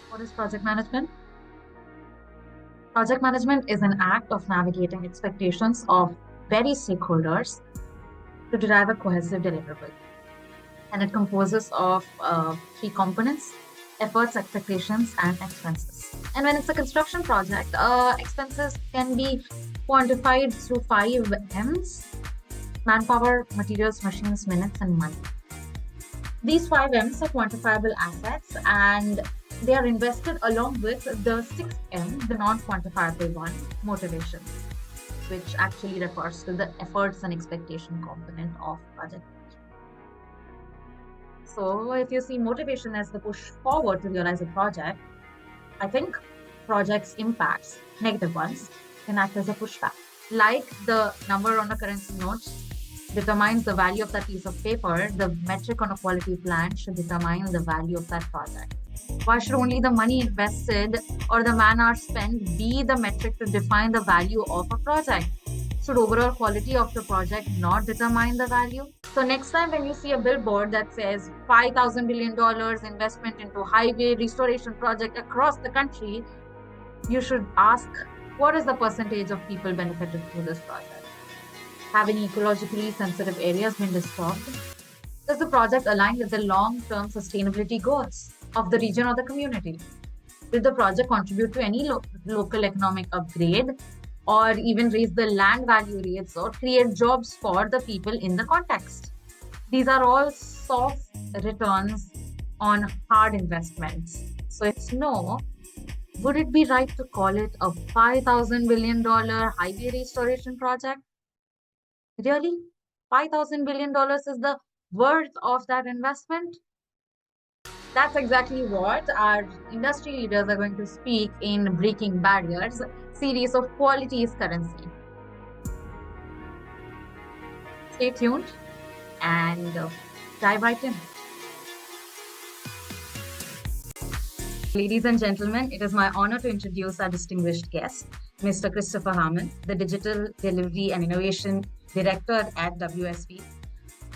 What is project management? Project management is an act of navigating expectations of various stakeholders to derive a cohesive deliverable. And it composes of three components: efforts, expectations, and expenses. And when it's a construction project, expenses can be quantified through five M's: manpower, materials, machines, minutes, and money. These five M's are quantifiable assets, and they are invested along with the sixth M, the non-quantifiable one, motivation, which actually refers to the efforts and expectation component of project. So if you see motivation as the push forward to realize a project, I think project's impacts, negative ones, can act as a pushback. Like the number on a currency note determines the value of that piece of paper, the metric on a quality plan should determine the value of that project. Why should only the money invested or the man hours spent be the metric to define the value of a project? Should overall quality of the project not determine the value? So next time when you see a billboard that says $5,000 billion investment into highway restoration project across the country, you should ask, what is the percentage of people benefited through this project? Have any ecologically sensitive areas been disturbed? Does the project align with the long-term sustainability goals of the region or the community? Did the project contribute to any local economic upgrade or even raise the land value rates or create jobs for the people in the context? These are all soft returns on hard investments. So it's no, would it be right to call it a $5,000 billion highway restoration project? Really? $5,000 billion is the worth of that investment? That's exactly what our industry leaders are going to speak in Breaking Barriers series of Quality is Currency. Stay tuned and dive right in. Ladies and gentlemen, it is my honor to introduce our distinguished guest, Mr. Christopher Harman, the Digital Delivery and Innovation Director at WSP.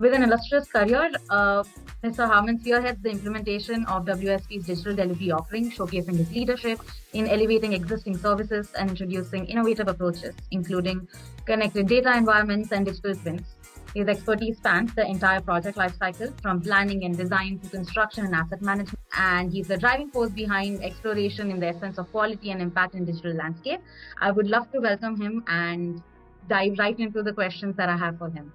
With an illustrious career, Mr. Harman spearheads the implementation of WSP's digital delivery offering, showcasing his leadership in elevating existing services and introducing innovative approaches, including connected data environments and digital twins. His expertise spans the entire project lifecycle, from planning and design to construction and asset management, and he's the driving force behind exploration in the essence of quality and impact in digital landscape. I would love to welcome him and dive right into the questions that I have for him.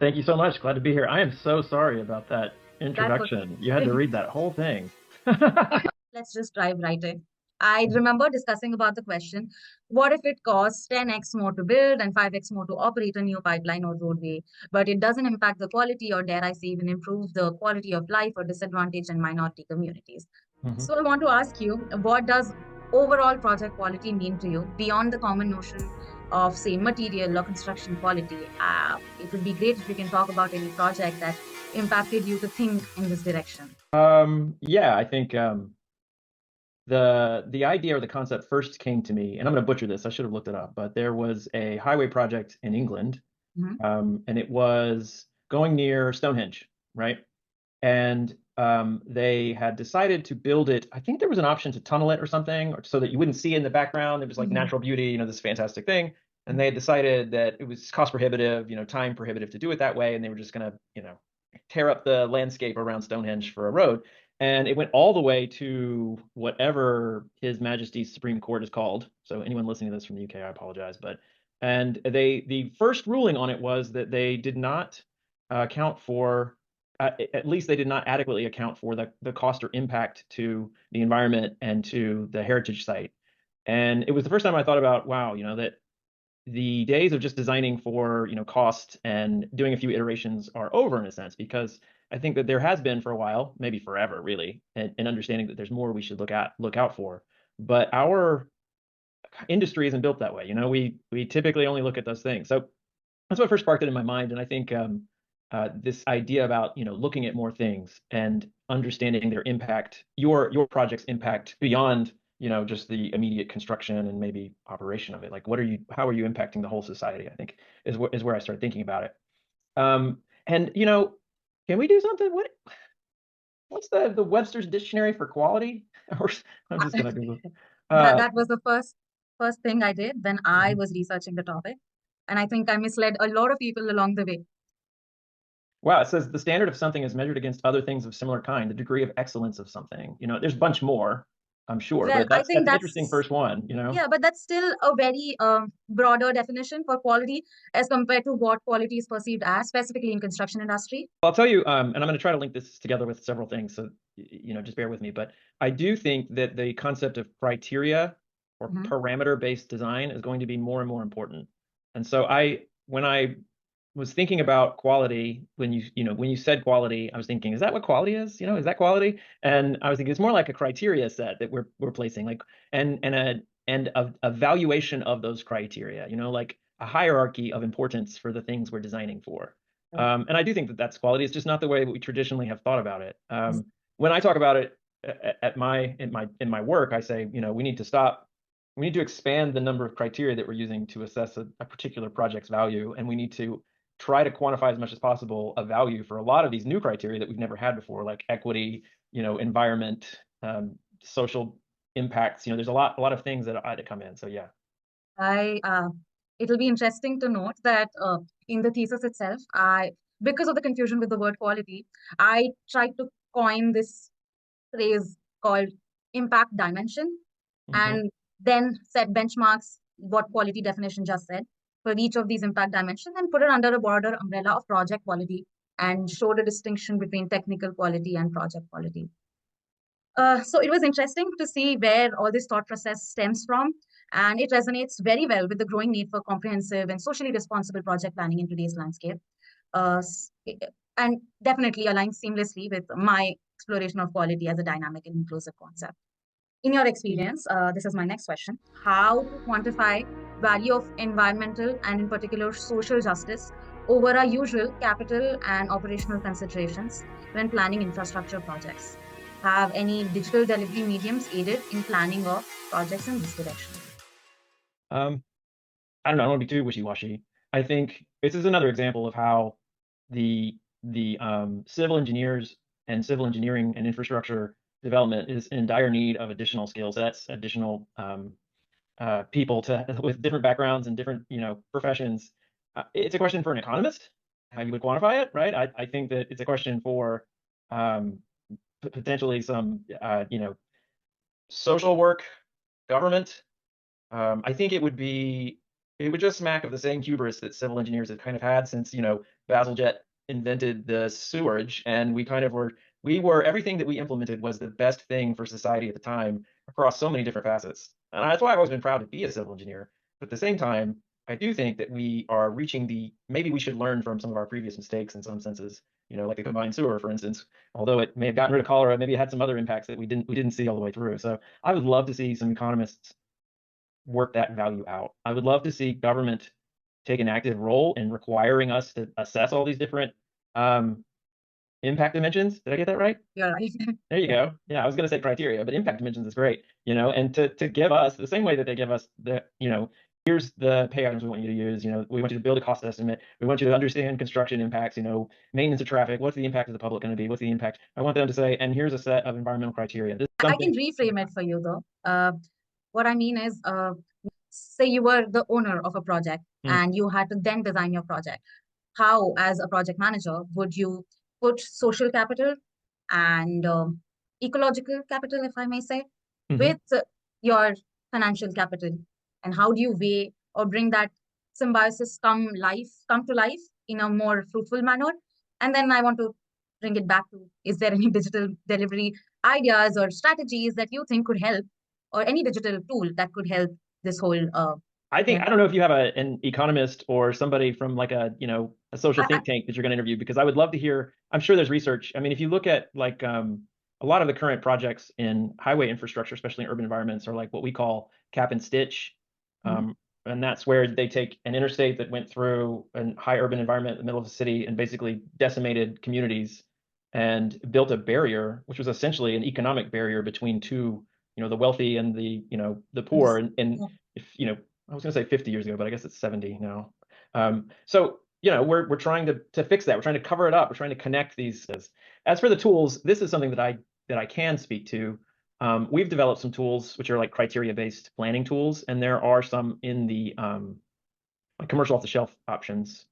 Thank you so much. Glad to be here. I am so sorry about that introduction. You had to read that whole thing. Let's just dive right in. I remember discussing about the question, what if it costs 10x more to build and 5x more to operate a new pipeline or roadway, but it doesn't impact the quality or, dare I say, even improve the quality of life or disadvantaged and minority communities? So I want to ask you, what does overall project quality mean to you beyond the common notion of, say, material or construction quality? It would be great if you can talk about any project that impacted you to think in this direction. Yeah, I think the idea or the concept first came to me, and I'm going to butcher this. I should have looked it up, but there was a highway project in England, and it was going near Stonehenge, right? And they had decided to build it. I think there was an option to tunnel it or something, or so that you wouldn't see it in the background. It was like natural beauty, this fantastic thing. And they had decided that it was cost prohibitive, time prohibitive to do it that way, and they were just going to, tear up the landscape around Stonehenge for a road. And it went all the way to whatever His Majesty's Supreme Court is called. So anyone listening to this from the UK, I apologize, and the first ruling on it was that they did not account for, at least they did not adequately account for the cost or impact to the environment and to the heritage site. And it was the first time I thought about, wow, that the days of just designing for cost and doing a few iterations are over in a sense, because I think that there has been for a while, maybe forever really, an understanding that there's more we should look out for. But our industry isn't built that way. We typically only look at those things. So that's what first sparked it in my mind. And I think this idea about looking at more things and understanding their impact, your project's impact beyond just the immediate construction and maybe operation of it. Like, how are you impacting the whole society? I think is where I started thinking about it. And can we do something? what's the Webster's Dictionary for quality? Or I'm just gonna Google. That was the first thing I did when I Mhm. was researching the topic, and I think I misled a lot of people along the way. Wow, it says the standard of something is measured against other things of similar kind, the degree of excellence of something. You know, there's a bunch more, I'm sure, Well, but I that's think an interesting that's first one, you know? yeah, but that's still a very broader definition for quality as compared to what quality is perceived as, specifically in construction industry. I'll tell you, and I'm going to try to link this together with several things, so you know, just bear with me. But I do think that the concept of criteria or parameter-based design is going to be more and more important. And so when I was thinking about quality, when you said quality, I was thinking, is that what quality is? You know, is that quality? And I was thinking it's more like a criteria set that we're placing, like and a valuation of those criteria. You know, like a hierarchy of importance for the things we're designing for. And I do think that that's quality. It's just not the way we traditionally have thought about it. When I talk about it in my work, I say, you know, we need to expand the number of criteria that we're using to assess a particular project's value, and we need to try to quantify as much as possible a value for a lot of these new criteria that we've never had before, like equity, you know, environment, social impacts. You know, there's a lot of things that come in. So yeah. It'll be interesting to note that in the thesis itself, because of the confusion with the word quality, I tried to coin this phrase called impact dimension, and then set benchmarks, what quality definition just said, for each of these impact dimensions, and put it under a broader umbrella of project quality, and showed a distinction between technical quality and project quality. So it was interesting to see where all this thought process stems from, and it resonates very well with the growing need for comprehensive and socially responsible project planning in today's landscape, and definitely aligns seamlessly with my exploration of quality as a dynamic and inclusive concept. In your experience, this is my next question: how to quantify value of environmental and in particular social justice over our usual capital and operational considerations when planning infrastructure projects? Have any digital delivery mediums aided in planning of projects in this direction? I don't know. I don't want to be too wishy-washy. I think this is another example of how the civil engineers and civil engineering and infrastructure development is in dire need of additional skill sets, additional people with different backgrounds and different professions. It's a question for an economist how you would quantify it, right? I think that it's a question for potentially some social work, government. I think it would just smack of the same hubris that civil engineers have kind of had since, Bazalgette invented the sewerage, and we were everything that we implemented was the best thing for society at the time across so many different facets. And that's why I've always been proud to be a civil engineer. But at the same time, I do think that we are reaching maybe we should learn from some of our previous mistakes in some senses, like the combined sewer, for instance. Although it may have gotten rid of cholera, maybe it had some other impacts that we didn't see all the way through. So I would love to see some economists work that value out. I would love to see government take an active role in requiring us to assess all these different impact dimensions. Did I get that right? You're right. There you go. Yeah, I was going to say criteria, but impact dimensions is great, and to give us the same way that they give us here's the pay items we want you to use. We want you to build a cost estimate. We want you to understand construction impacts, maintenance of traffic. What's the impact of the public going to be? What's the impact? I want them to say, and here's a set of environmental criteria. I can reframe it for you though. What I mean is, say you were the owner of a project and you had to then design your project. How, as a project manager, would you put social capital and ecological capital, if I may say, with your financial capital? And how do you weigh or bring that symbiosis come to life in a more fruitful manner? And then I want to bring it back to, is there any digital delivery ideas or strategies that you think could help, or any digital tool that could help this whole I don't know if you have an economist or somebody from like a social think tank that you're going to interview, because I would love to hear. I'm sure there's research. I mean, if you look at like a lot of the current projects in highway infrastructure, especially in urban environments, are like what we call cap and stitch. And that's where they take an interstate that went through a high urban environment in the middle of the city and basically decimated communities and built a barrier, which was essentially an economic barrier between two, the wealthy and the poor. And if, I was going to say 50 years ago, but I guess it's 70 now. So, we're trying to fix that. We're trying to cover it up. We're trying to connect these. as for the tools, this is something that I can speak to. We've developed some tools which are like criteria-based planning tools, and there are some in the commercial off-the-shelf options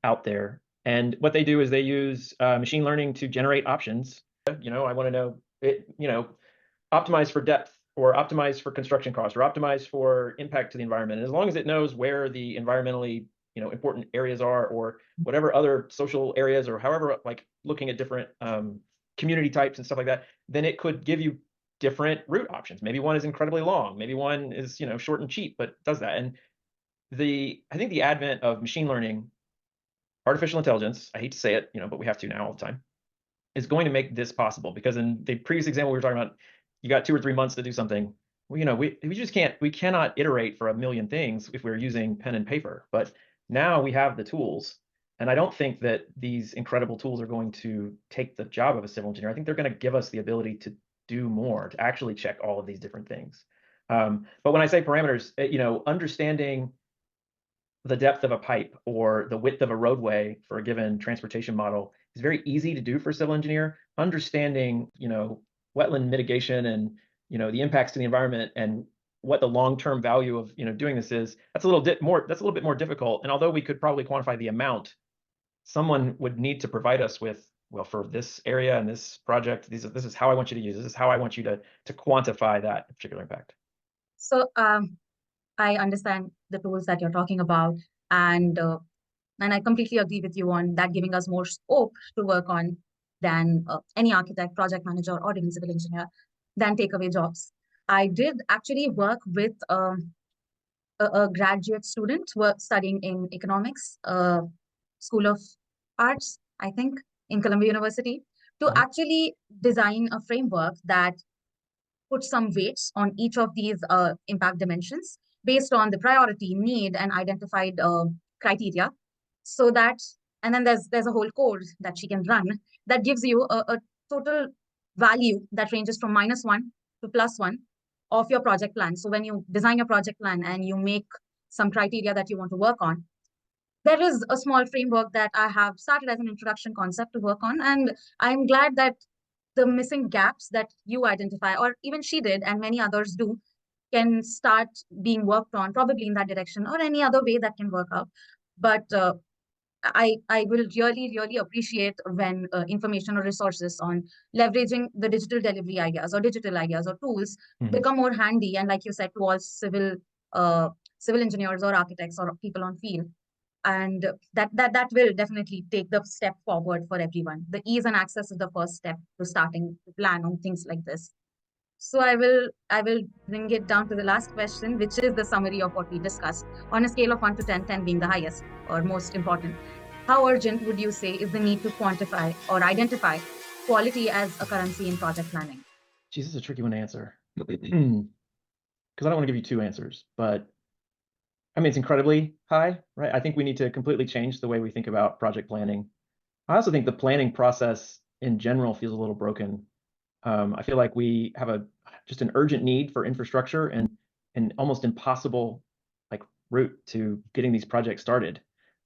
out there. And what they do is they use machine learning to generate options. I want to know it, optimize for depth, or optimize for construction cost, or optimize for impact to the environment. And as long as it knows where the environmentally important areas are, or whatever other social areas, or however, like looking at different community types and stuff like that, then it could give you different route options. Maybe one is incredibly long, maybe one is short and cheap, but does that. And I think the advent of machine learning, artificial intelligence, I hate to say it, but we have to now all the time, is going to make this possible. Because in the previous example we were talking about, you got 2 or 3 months to do something. Well, we just cannot iterate for a million things if we're using pen and paper. But now we have the tools, and I don't think that these incredible tools are going to take the job of a civil engineer. I think they're going to give us the ability to do more, to actually check all of these different things. But when I say parameters, understanding the depth of a pipe or the width of a roadway for a given transportation model is very easy to do for a civil engineer. Understanding, wetland mitigation and, the impacts to the environment and what the long-term value of, doing this is, that's a little bit more difficult. And although we could probably quantify the amount, someone would need to provide us with, well, for this area and this project, this is how I want you to use, this is how I want you to quantify that particular impact. So I understand the tools that you're talking about, and I completely agree with you on that, giving us more scope to work on than any architect, project manager, or even civil engineer, than take away jobs. I did actually work with a graduate student studying in economics, School of Arts, I think, in Columbia University, to actually design a framework that put some weights on each of these impact dimensions based on the priority, need, and identified criteria. So that, and then there's a whole code that she can run that gives you a total value that ranges from -1 to +1 of your project plan. So when you design your project plan and you make some criteria that you want to work on, there is a small framework that I have started as an introduction concept to work on. And I'm glad that the missing gaps that you identify, or even she did, and many others do, can start being worked on, probably in that direction, or any other way that can work out. But I will really appreciate when information or resources on leveraging the digital delivery ideas or digital ideas or tools become more handy. And like you said, to all civil engineers or architects or people on field. And that will definitely take the step forward for everyone. The ease and access is the first step to starting to plan on things like this. So I will bring it down to the last question, which is the summary of what we discussed. On a scale of 1 to 10, 10 being the highest or most important, how urgent would you say is the need to quantify or identify quality as a currency in project planning? Geez, this is a tricky one to answer. Because I don't want to give you two answers, but I mean, it's incredibly high, right? I think we need to completely change the way we think about project planning. I also think the planning process in general feels a little broken. I feel like we have just an urgent need for infrastructure and an almost impossible like route to getting these projects started.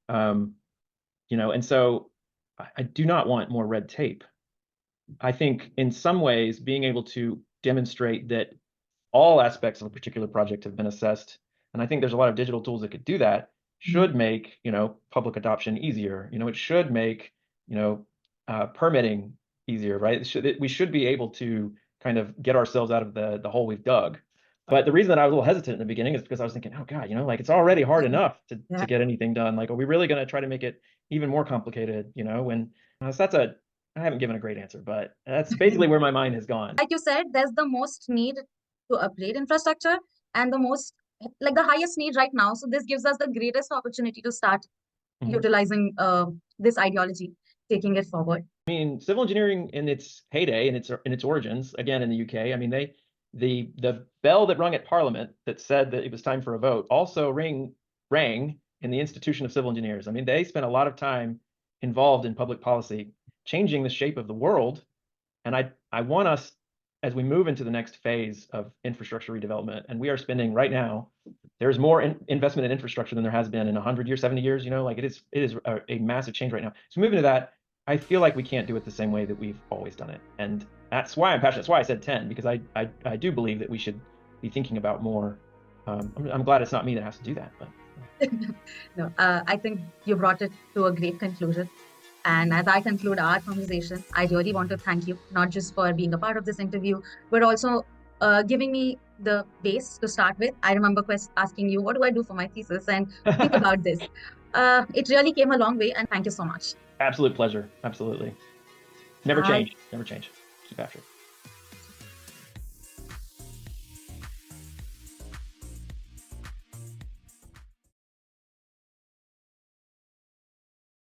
And so I do not want more red tape. I think in some ways being able to demonstrate that all aspects of a particular project have been assessed, and I think there's a lot of digital tools that could do that, should make public adoption easier. It should make permitting easier, right? We should be able to kind of get ourselves out of the hole we've dug. But the reason that I was a little hesitant in the beginning is because I was thinking, oh God, like it's already hard enough to get anything done. Like, are we really going to try to make it even more complicated? When so I haven't given a great answer, but that's basically where my mind has gone. Like you said, there's the most need to upgrade infrastructure and the highest need right now. So this gives us the greatest opportunity to start utilizing this ideology, taking it forward. I mean, civil engineering in its heyday, in its origins, again in the UK, I mean, the bell that rung at Parliament that said that it was time for a vote also rang in the institution of civil engineers. I mean, they spent a lot of time involved in public policy, changing the shape of the world. And I want us, as we move into the next phase of infrastructure redevelopment, and we are spending right now, there's more investment in infrastructure than there has been in 100 years, 70 years. Like it is a massive change right now. So moving to that, I feel like we can't do it the same way that we've always done it. And that's why I'm passionate. That's why I said 10, because I do believe that we should be thinking about more. I'm glad it's not me that has to do that. But No, I think you brought it to a great conclusion. And as I conclude our conversation, I really want to thank you, not just for being a part of this interview, but also giving me the base to start with. I remember asking you, what do I do for my thesis? And think about this. It really came a long way, and thank you so much. Absolute pleasure. Absolutely. Never change. Never change. Keep after it.